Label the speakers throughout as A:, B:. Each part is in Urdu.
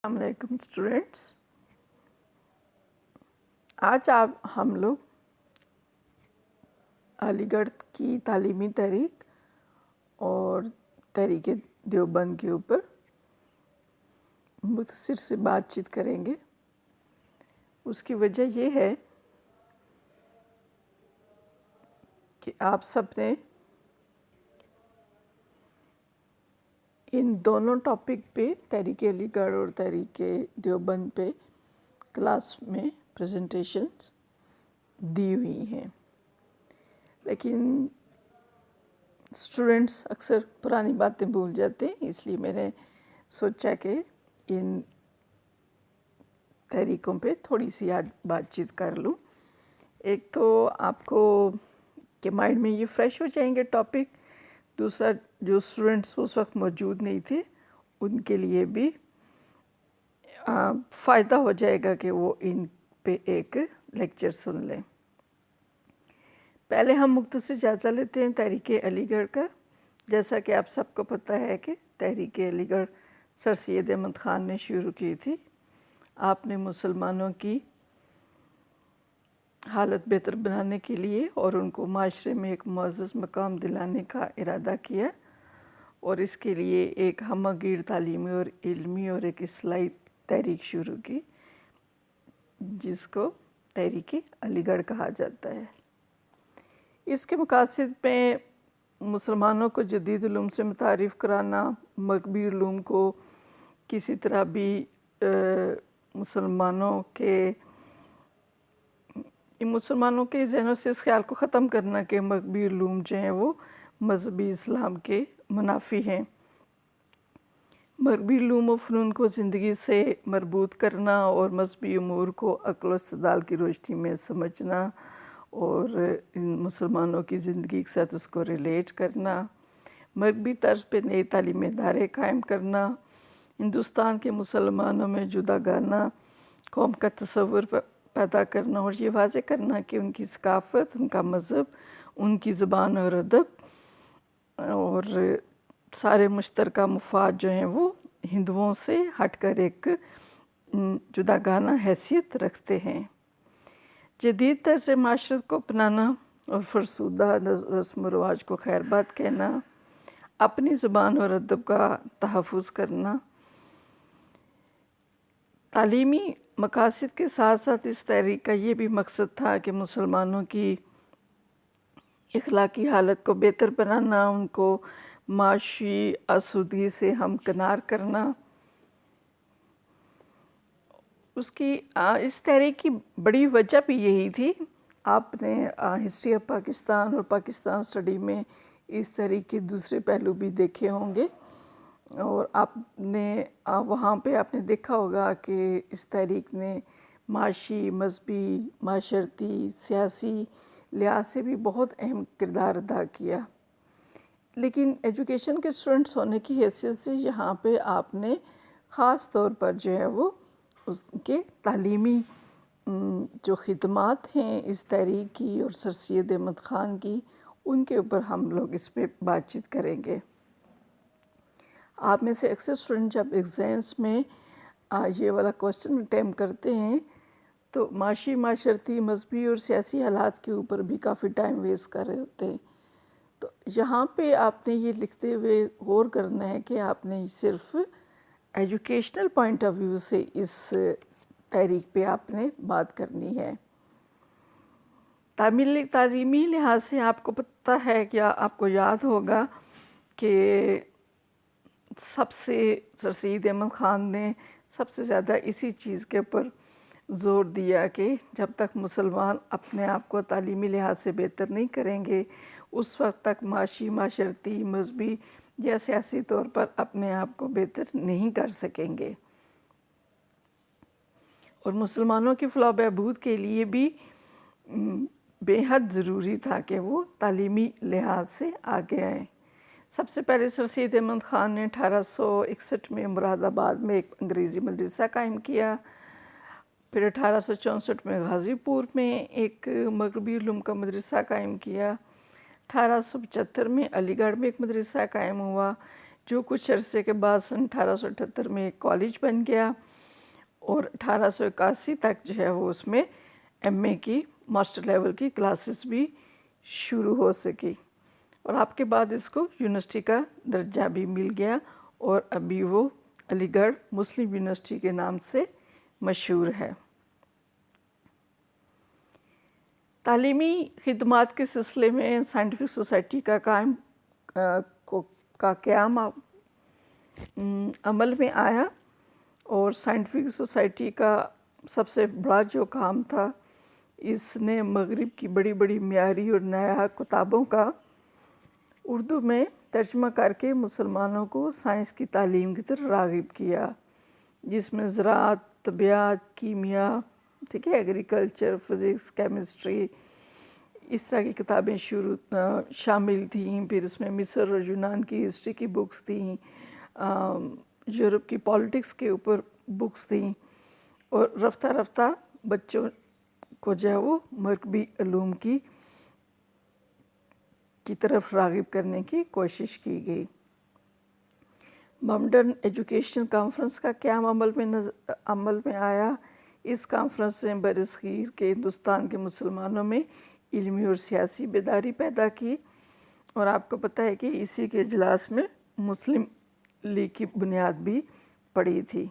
A: السلام علیکم اسٹوڈینٹس، آج ہم لوگ علی گڑھ کی تعلیمی تحریک اور تحریک دیوبند کے اوپر مختصر سے بات چیت کریں گے۔ اس کی وجہ یہ ہے کہ آپ سب نے ان دونوں ٹاپک پہ تحریک علی گڑھ اور تحریک دیوبند پہ کلاس میں پریزنٹیشنز دی ہوئی ہیں، لیکن اسٹوڈنٹس اکثر پرانی باتیں بھول جاتے ہیں، اس لیے میں نے سوچا کہ ان تحریکوں پہ تھوڑی سی آج بات چیت کر لوں۔ ایک تو آپ کو کہ مائنڈ میں یہ فریش ہو جائیں گے ٹاپک، دوسرا جو اسٹوڈنٹس اس وقت موجود نہیں تھے ان کے لیے بھی فائدہ ہو جائے گا کہ وہ ان پہ ایک لیکچر سن لیں۔ پہلے ہم مختصر جائزہ لیتے ہیں تحریک علی گڑھ کا۔ جیسا کہ آپ سب کو پتہ ہے کہ تحریک علی گڑھ سر سید احمد خان نے شروع کی تھی۔ آپ نے مسلمانوں کی حالت بہتر بنانے کے لیے اور ان کو معاشرے میں ایک معزز مقام دلانے کا ارادہ کیا، اور اس کے لیے ایک ہمہ گیر تعلیمی اور علمی اور ایک اصلاحی تحریک شروع کی، جس کو تحریک علی گڑھ کہا جاتا ہے۔ اس کے مقاصد میں مسلمانوں کو جدید علوم سے متعارف کرانا، مغربی علوم کو کسی طرح بھی مسلمانوں کے ذہنوں سے اس خیال کو ختم کرنا کہ مغربی علوم جو ہیں وہ مذہبی اسلام کے منافی ہیں۔ مغربی علوم و فنون کو زندگی سے مربوط کرنا اور مذہبی امور کو عقل و استدلال کی روشنی میں سمجھنا اور مسلمانوں کی زندگی کے ساتھ اس کو ریلیٹ کرنا، مغربی طرز پہ نئے تعلیمی ادارے قائم کرنا، ہندوستان کے مسلمانوں میں جداگانہ قوم کا تصور پیدا کرنا اور یہ واضح کرنا کہ ان کی ثقافت، ان کا مذہب، ان کی زبان اور ادب اور سارے مشترکہ مفاد جو ہیں وہ ہندوؤں سے ہٹ کر ایک جداگانہ حیثیت رکھتے ہیں۔ جدید طرز معاشرت کو اپنانا اور فرسودہ رسم و رواج کو خیر بات کہنا، اپنی زبان اور ادب کا تحفظ کرنا۔ تعلیمی مقاصد کے ساتھ ساتھ اس تحریک کا یہ بھی مقصد تھا کہ مسلمانوں کی اخلاقی حالت کو بہتر بنانا، ان کو معاشی آسودگی سے ہمکنار کرنا۔ اس تحریک کی بڑی وجہ بھی یہی تھی۔ آپ نے ہسٹری آف پاکستان اور پاکستان اسٹڈی میں اس تحریک کے دوسرے پہلو بھی دیکھے ہوں گے، اور آپ نے وہاں پہ آپ نے دیکھا ہوگا کہ اس تحریک نے معاشی، مذہبی، معاشرتی، سیاسی لحاظ سے بھی بہت اہم کردار ادا کیا۔ لیکن ایجوکیشن کے اسٹوڈنٹس ہونے کی حیثیت سے یہاں پہ آپ نے خاص طور پر جو ہے وہ اس کے تعلیمی جو خدمات ہیں اس تحریک کی اور سر سید احمد خان کی، ان کے اوپر ہم لوگ اس پہ بات چیت کریں گے۔ آپ میں سے اکثر اسٹوڈنٹ جب ایگزامس میں یہ والا کوسچن اٹیمپٹ کرتے ہیں تو معاشی، معاشرتی، مذہبی اور سیاسی حالات کے اوپر بھی کافی ٹائم ویسٹ کر رہے ہوتے ہیں۔ تو یہاں پہ آپ نے یہ لکھتے ہوئے غور کرنا ہے کہ آپ نے صرف ایجوکیشنل پوائنٹ آف ویو سے اس تحریک پہ آپ نے بات کرنی ہے۔ تعلیمی لحاظ سے آپ کو پتہ ہے کہ آپ کو یاد ہوگا کہ سر سید احمد خان نے سب سے زیادہ اسی چیز کے اوپر زور دیا کہ جب تک مسلمان اپنے آپ کو تعلیمی لحاظ سے بہتر نہیں کریں گے، اس وقت تک معاشی، معاشرتی، مذہبی یا سیاسی طور پر اپنے آپ کو بہتر نہیں کر سکیں گے، اور مسلمانوں کی فلاح و بہبود کے لیے بھی بے حد ضروری تھا کہ وہ تعلیمی لحاظ سے آگے آئیں۔ سب سے پہلے سر سید احمد خان نے 1861 میں مراد آباد میں ایک انگریزی مدرسہ قائم کیا، پھر 1864 میں غازی پور میں ایک مغربی علوم کا مدرسہ قائم کیا، 1875 میں علی گڑھ میں ایک مدرسہ قائم ہوا، جو کچھ عرصے کے بعد سن 1878 میں ایک کالج بن گیا، اور 1881 تک جو ہے وہ اس میں ایم اے کی ماسٹر لیول کی کلاسز بھی شروع ہو سکی، اور آپ کے بعد اس کو یونیورسٹی کا درجہ بھی مل گیا، اور ابھی وہ علی گڑھ مسلم یونیورسٹی کے نام سے مشہور ہے۔ تعلیمی خدمات کے سلسلے میں سائنٹیفک سوسائٹی کا قیام عمل میں آیا، اور سائنٹیفک سوسائٹی کا سب سے بڑا جو کام تھا، اس نے مغرب کی بڑی بڑی معیاری اور نایاب کتابوں کا اردو میں ترجمہ کر کے مسلمانوں کو سائنس کی تعلیم کی طرف راغب کیا، جس میں زراعت، طبیعت، کیمیا، ٹھیک ہے، ایگریکلچر، فزکس، کیمسٹری، اس طرح کی کتابیں شامل تھیں۔ پھر اس میں مصر اور یونان کی ہسٹری کی بکس تھیں، یورپ کی پالیٹکس کے اوپر بکس تھیں، اور رفتہ رفتہ بچوں کو جو ہے وہ مغربی علوم کی طرف راغب کرنے کی کوشش کی گئی۔ ماڈرن ایجوکیشن کانفرنس کا قیام عمل میں آیا۔ اس کانفرنس نے برصغیر کے ہندوستان کے مسلمانوں میں علمی اور سیاسی بیداری پیدا کی، اور آپ کو پتہ ہے کہ اسی کے اجلاس میں مسلم لیگ کی بنیاد بھی پڑی تھی۔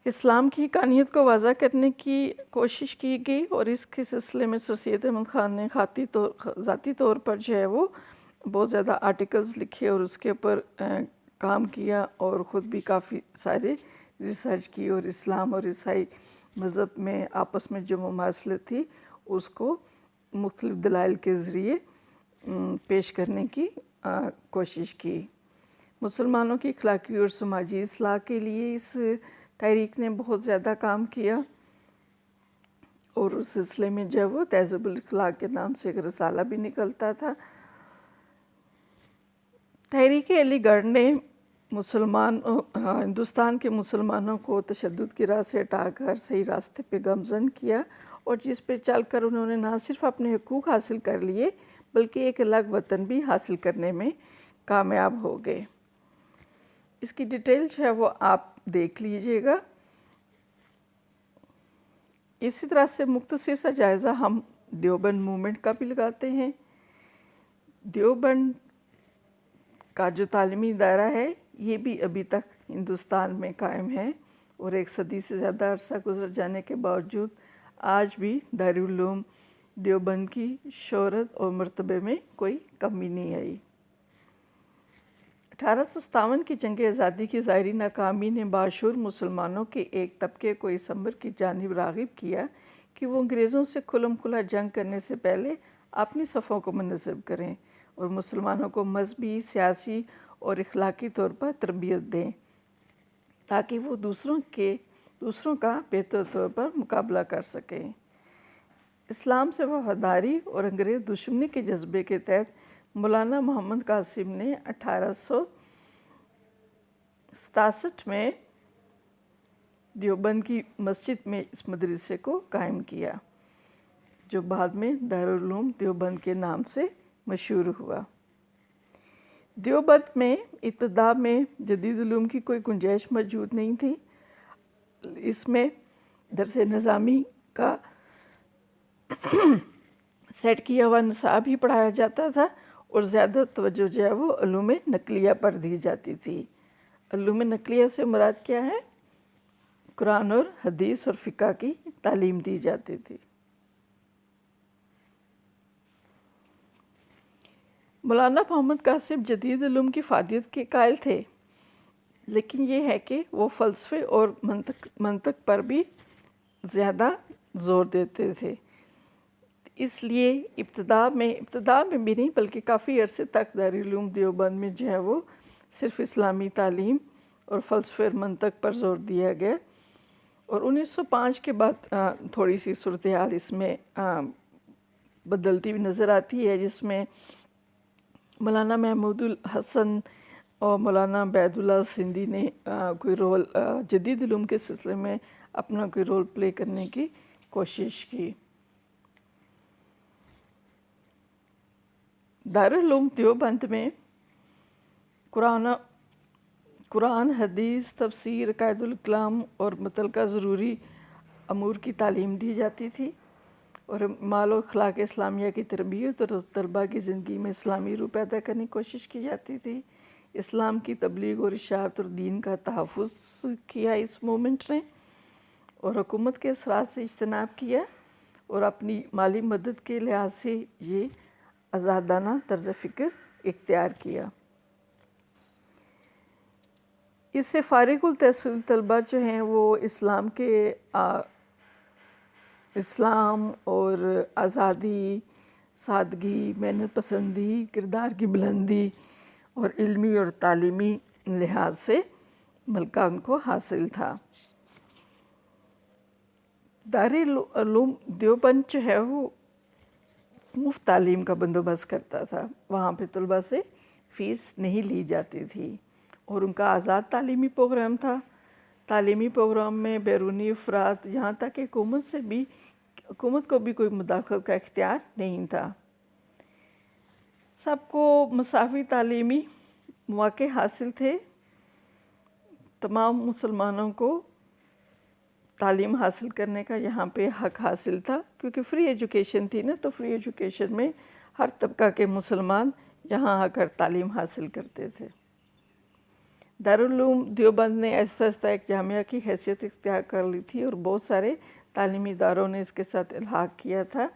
A: اسلام کی حقانیت کو واضح کرنے کی کوشش کی گئی، اور اس کے سلسلے میں سر سید احمد خان نے ذاتی طور پر جو ہے وہ بہت زیادہ آرٹیکلز لکھے اور اس کے اوپر کام کیا، اور خود بھی کافی سارے ریسرچ کی، اور اسلام اور عیسائی مذہب میں آپس میں جو مماثلت تھی اس کو مختلف دلائل کے ذریعے پیش کرنے کی کوشش کی۔ مسلمانوں کی اخلاقی اور سماجی اصلاح کے لیے اس تحریک نے بہت زیادہ کام کیا، اور اس سلسلے میں جو وہ تہذیب الاخلاق کے نام سے ایک رسالہ بھی نکلتا تھا۔ تحریک علی گڑھ نے ہندوستان کے مسلمانوں کو تشدد کی راہ سے ہٹا کر صحیح راستے پہ گامزن کیا، اور جس پہ چل کر انہوں نے نہ صرف اپنے حقوق حاصل کر لیے بلکہ ایک الگ وطن بھی حاصل کرنے میں کامیاب ہو گئے۔ اس کی ڈیٹیل جو ہے وہ آپ دیکھ لیجئے گا۔ اسی طرح سے مختصر سا جائزہ ہم دیوبند موومنٹ کا بھی لگاتے ہیں۔ دیوبند کا جو تعلیمی ادارہ ہے یہ بھی ابھی تک ہندوستان میں قائم ہے، اور 1 صدی سے زیادہ عرصہ گزر جانے کے باوجود آج بھی دارالعلوم دیوبند کی شہرت اور مرتبے میں کوئی کمی نہیں آئی۔ 1857 کی جنگ آزادی کی ظاہری ناکامی نے باشعور مسلمانوں کے ایک طبقے کو اس امر کی جانب راغب کیا کہ وہ انگریزوں سے کھلم کھلا جنگ کرنے سے پہلے اپنی صفوں کو منظم کریں، اور مسلمانوں کو مذہبی، سیاسی اور اخلاقی طور پر تربیت دیں، تاکہ وہ دوسروں کا بہتر طور پر مقابلہ کر سکیں۔ اسلام سے وفاداری اور انگریز دشمنی کے جذبے کے تحت مولانا محمد قاسم نے 1867 میں دیوبند کی مسجد میں اس مدرسے کو قائم کیا، جو بعد میں دارالعلوم دیوبند کے نام سے مشہور ہوا۔ دیوبند میں ابتدا میں جدید علوم کی کوئی گنجائش موجود نہیں تھی۔ اس میں درس نظامی کا سیٹ کیا ہوا نصاب ہی پڑھایا جاتا تھا، اور زیادہ توجہ جو ہے وہ علوم نقلیہ پر دی جاتی تھی۔ علوم نقلیہ سے مراد کیا ہے؟ قرآن اور حدیث اور فقہ کی تعلیم دی جاتی تھی۔ مولانا محمد قاسم جدید علوم کی افادیت کے قائل تھے، لیکن یہ ہے کہ وہ فلسفے اور منطق پر بھی زیادہ زور دیتے تھے۔ اس لیے ابتدا میں بھی نہیں بلکہ کافی عرصے تک دارالعلوم دیوبند میں جو ہے وہ صرف اسلامی تعلیم اور فلسفے اور منطق پر زور دیا گیا، اور 1905 کے بعد تھوڑی سی صورتحال اس میں بدلتی ہوئی نظر آتی ہے، جس میں مولانا محمود الحسن اور مولانا عبید اللہ سندھی نے کوئی رول جدید علوم کے سلسلے میں اپنا کوئی رول پلے کرنے کی کوشش کی۔ دارالعلوم دیوبند میں قرآن، حدیث، تفسیر، عقائد الکلام اور متعلقہ ضروری امور کی تعلیم دی جاتی تھی، اور مال و اخلاق اسلامیہ کی تربیت اور طلباء کی زندگی میں اسلامی روح پیدا کرنے کی کوشش کی جاتی تھی۔ اسلام کی تبلیغ اور اشاعت اور دین کا تحفظ کیا اس مومنٹ نے، اور حکومت کے اثرات سے اجتناب کیا، اور اپنی مالی مدد کے لحاظ سے یہ آزادانہ طرز فکر اختیار کیا۔ اس سے فارغ التحصیل طلباء جو ہیں وہ اسلام اور آزادی، سادگی، محنت پسندی، کردار کی بلندی اور علمی اور تعلیمی لحاظ سے ملکہ ان کو حاصل تھا۔ دارالعلوم دیوبند جو ہے وہ مفت تعلیم کا بندوبست کرتا تھا، وہاں پہ طلباء سے فیس نہیں لی جاتی تھی، اور ان کا آزاد تعلیمی پروگرام تھا۔ تعلیمی پروگرام میں بیرونی افراد، یہاں تک کہ حکومت کو بھی کوئی مداخلت کا اختیار نہیں تھا۔ سب کو مساوی تعلیمی مواقع حاصل تھے۔ تمام مسلمانوں کو تعلیم حاصل کرنے کا یہاں پہ حق حاصل تھا، کیونکہ فری ایجوکیشن تھی نا، تو فری ایجوکیشن میں ہر طبقہ کے مسلمان یہاں آ کر تعلیم حاصل کرتے تھے۔ دارالعلوم دیوبند نے آہستہ آہستہ ایک جامعہ کی حیثیت اختیار کر لی تھی، اور بہت سارے تعلیمی اداروں نے اس کے ساتھ الحاق کیا تھا،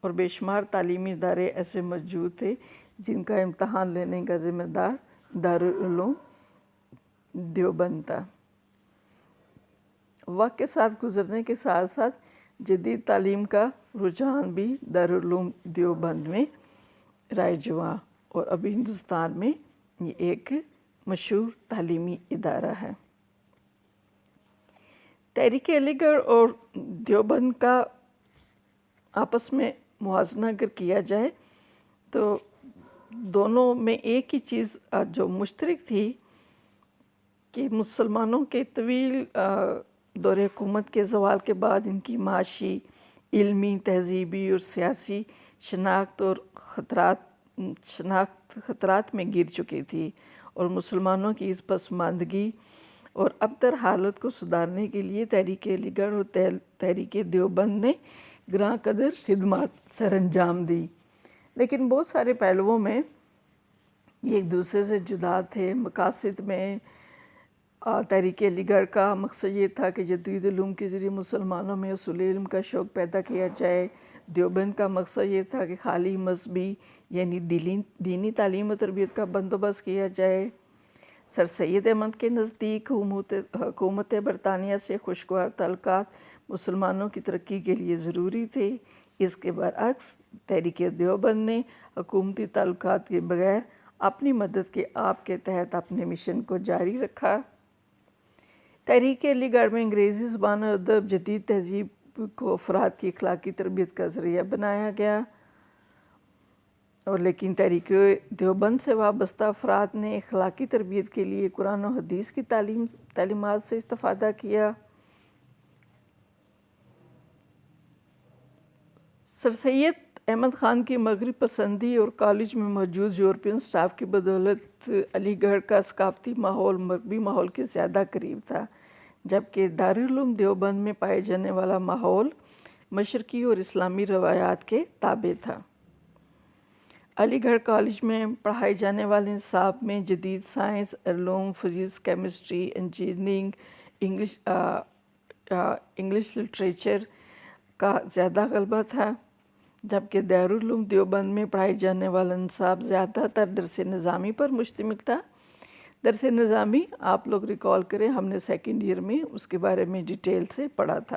A: اور بے شمار تعلیمی ادارے ایسے موجود تھے جن کا امتحان لینے کا ذمہ دار دارالعلوم دیوبند تھا۔ وقت کے ساتھ گزرنے کے ساتھ ساتھ جدید تعلیم کا رجحان بھی دارالعلوم دیوبند میں رائج ہوا، اور ابھی ہندوستان میں یہ ایک مشہور تعلیمی ادارہ ہے۔ تحریک علی گڑھ اور دیوبند کا آپس میں موازنہ اگر کیا جائے تو دونوں میں ایک ہی چیز جو مشترک تھی کہ مسلمانوں کے طویل دور حکومت کے زوال کے بعد ان کی معاشی، علمی، تہذیبی اور سیاسی شناخت خطرات میں گر چکی تھی، اور مسلمانوں کی اس پسماندگی اور ابتر حالت کو سدھارنے کے لیے تحریک علی گڑھ اور تحریک دیوبند نے گراں قدر خدمات سر انجام دی، لیکن بہت سارے پہلوؤں میں یہ ایک دوسرے سے جدا تھے۔ مقاصد میں تحریک علی گڑھ کا مقصد یہ تھا کہ جدید علوم کے ذریعے مسلمانوں میں اصول علم کا شوق پیدا کیا جائے۔ دیوبند کا مقصد یہ تھا کہ خالی مذہبی یعنی دینی تعلیم و تربیت کا بندوبست کیا جائے۔ سر سید احمد کے نزدیک حکومت برطانیہ سے خوشگوار تعلقات مسلمانوں کی ترقی کے لیے ضروری تھے۔ اس کے برعکس تحریک دیوبند نے حکومتی تعلقات کے بغیر اپنی مدد کے آپ کے تحت اپنے مشن کو جاری رکھا۔ تحریک علی گڑھ میں انگریزی زبان اور ادب، جدید تہذیب کو افراد کی اخلاقی تربیت کا ذریعہ بنایا گیا، اور لیکن تحریک دیوبند سے وابستہ افراد نے اخلاقی تربیت کے لیے قرآن و حدیث کی تعلیمات سے استفادہ کیا۔ سر سید احمد خان کی مغرب پسندی اور کالج میں موجود یورپین سٹاف کی بدولت علی گڑھ کا ثقافتی ماحول مغربی ماحول کے زیادہ قریب تھا، جبکہ دارالعلوم دیوبند میں پائے جانے والا ماحول مشرقی اور اسلامی روایات کے تابع تھا۔ علی گڑھ کالج میں پڑھائے جانے والے نصاب میں جدید سائنس، علوم، physics, chemistry, engineering, English literature کا زیادہ غلبہ تھا، جبکہ دارالعلوم دیوبند میں پڑھائے جانے والا نصاب زیادہ تر درس نظامی پر مشتمل تھا۔ درس نظامی آپ لوگ ریکال کریں، ہم نے سیکنڈ ایئر میں اس کے بارے میں ڈیٹیل سے پڑھا تھا۔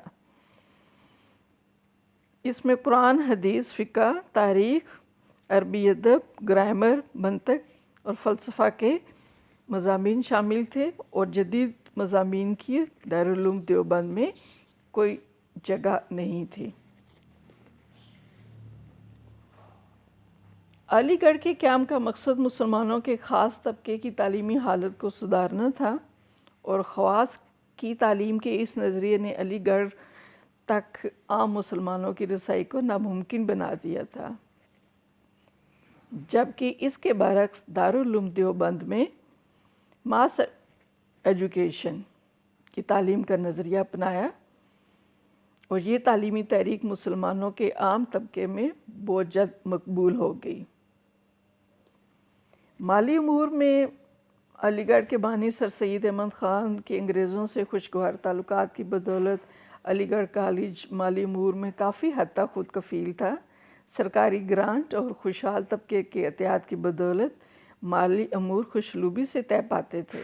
A: اس میں قرآن، حدیث، فقہ، تاریخ، عربی ادب، گرامر، منطق اور فلسفہ کے مضامین شامل تھے، اور جدید مضامین کی دارالعلوم دیوبند میں کوئی جگہ نہیں تھی۔ علی گڑھ کے قیام کا مقصد مسلمانوں کے خاص طبقے کی تعلیمی حالت کو سدھارنا تھا، اور خواص کی تعلیم کے اس نظریے نے علی گڑھ تک عام مسلمانوں کی رسائی کو ناممکن بنا دیا تھا، جبکہ اس کے برعکس دارالعلوم دیوبند میں ایجوکیشن کی تعلیم کا نظریہ اپنایا، اور یہ تعلیمی تحریک مسلمانوں کے عام طبقے میں بہت جلد مقبول ہو گئی۔ مالی امور میں علی گڑھ کے بانی سر سید احمد خان کے انگریزوں سے خوشگوار تعلقات کی بدولت علی گڑھ کالج مالی امور میں کافی حد تک خود کفیل تھا۔ سرکاری گرانٹ اور خوشحال طبقے کے احتیاط کی بدولت مالی امور خوشلوبی سے طے پاتے تھے،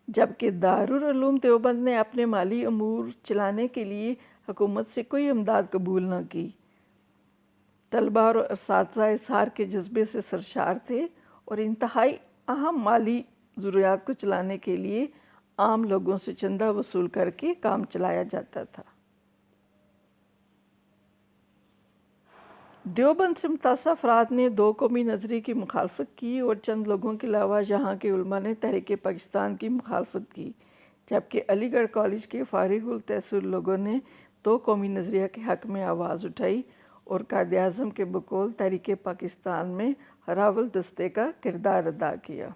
A: جبکہ دارالعلوم دیوبند نے اپنے مالی امور چلانے کے لیے حکومت سے کوئی امداد قبول نہ کی۔ طلباء اور اساتذہ اظہار کے جذبے سے سرشار تھے، اور انتہائی اہم مالی ضروریات کو چلانے کے لیے عام لوگوں سے چندہ وصول کر کے کام چلایا جاتا تھا۔ دیوبند سے متاثر افراد نے دو قومی نظریے کی مخالفت کی، اور چند لوگوں کے علاوہ یہاں کے علماء نے تحریک پاکستان کی مخالفت کی، جبکہ علی گڑھ کالج کے فارغ التحصیل لوگوں نے دو قومی نظریہ کے حق میں آواز اٹھائی، اور قائد اعظم کے بقول تحریک پاکستان میں ہراول دستے کا کردار ادا کیا۔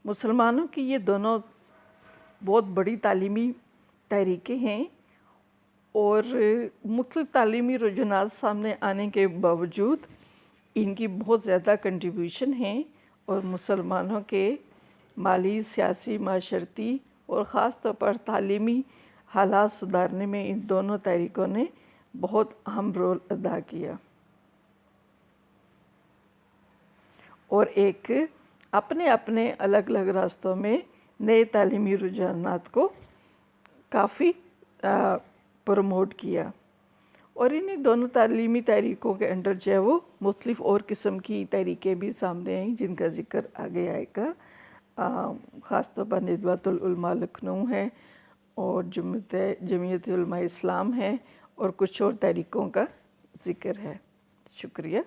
A: مسلمانوں کی یہ دونوں بہت بڑی تعلیمی تحریکیں ہیں، اور مختلف تعلیمی رجحانات سامنے آنے کے باوجود ان کی بہت زیادہ کنٹریبیوشن ہیں، اور مسلمانوں کے مالی، سیاسی، معاشرتی اور خاص طور پر تعلیمی حالات سدھارنے میں ان دونوں تحریکوں نے بہت اہم رول ادا کیا، اور ایک اپنے اپنے الگ الگ راستوں میں نئے تعلیمی رجحانات کو کافی پروموٹ کیا، اور انہیں دونوں تعلیمی تحریکوں کے انڈر جو ہے وہ مختلف اور قسم کی تحریکیں بھی سامنے آئیں، جن کا ذکر آگے آئے گا۔ خاص طور پر ندوۃ العلماء لکھنؤ ہے، اور جمعیت علماء اسلام ہے، اور کچھ اور تحریکوں کا ذکر ہے۔ شکریہ۔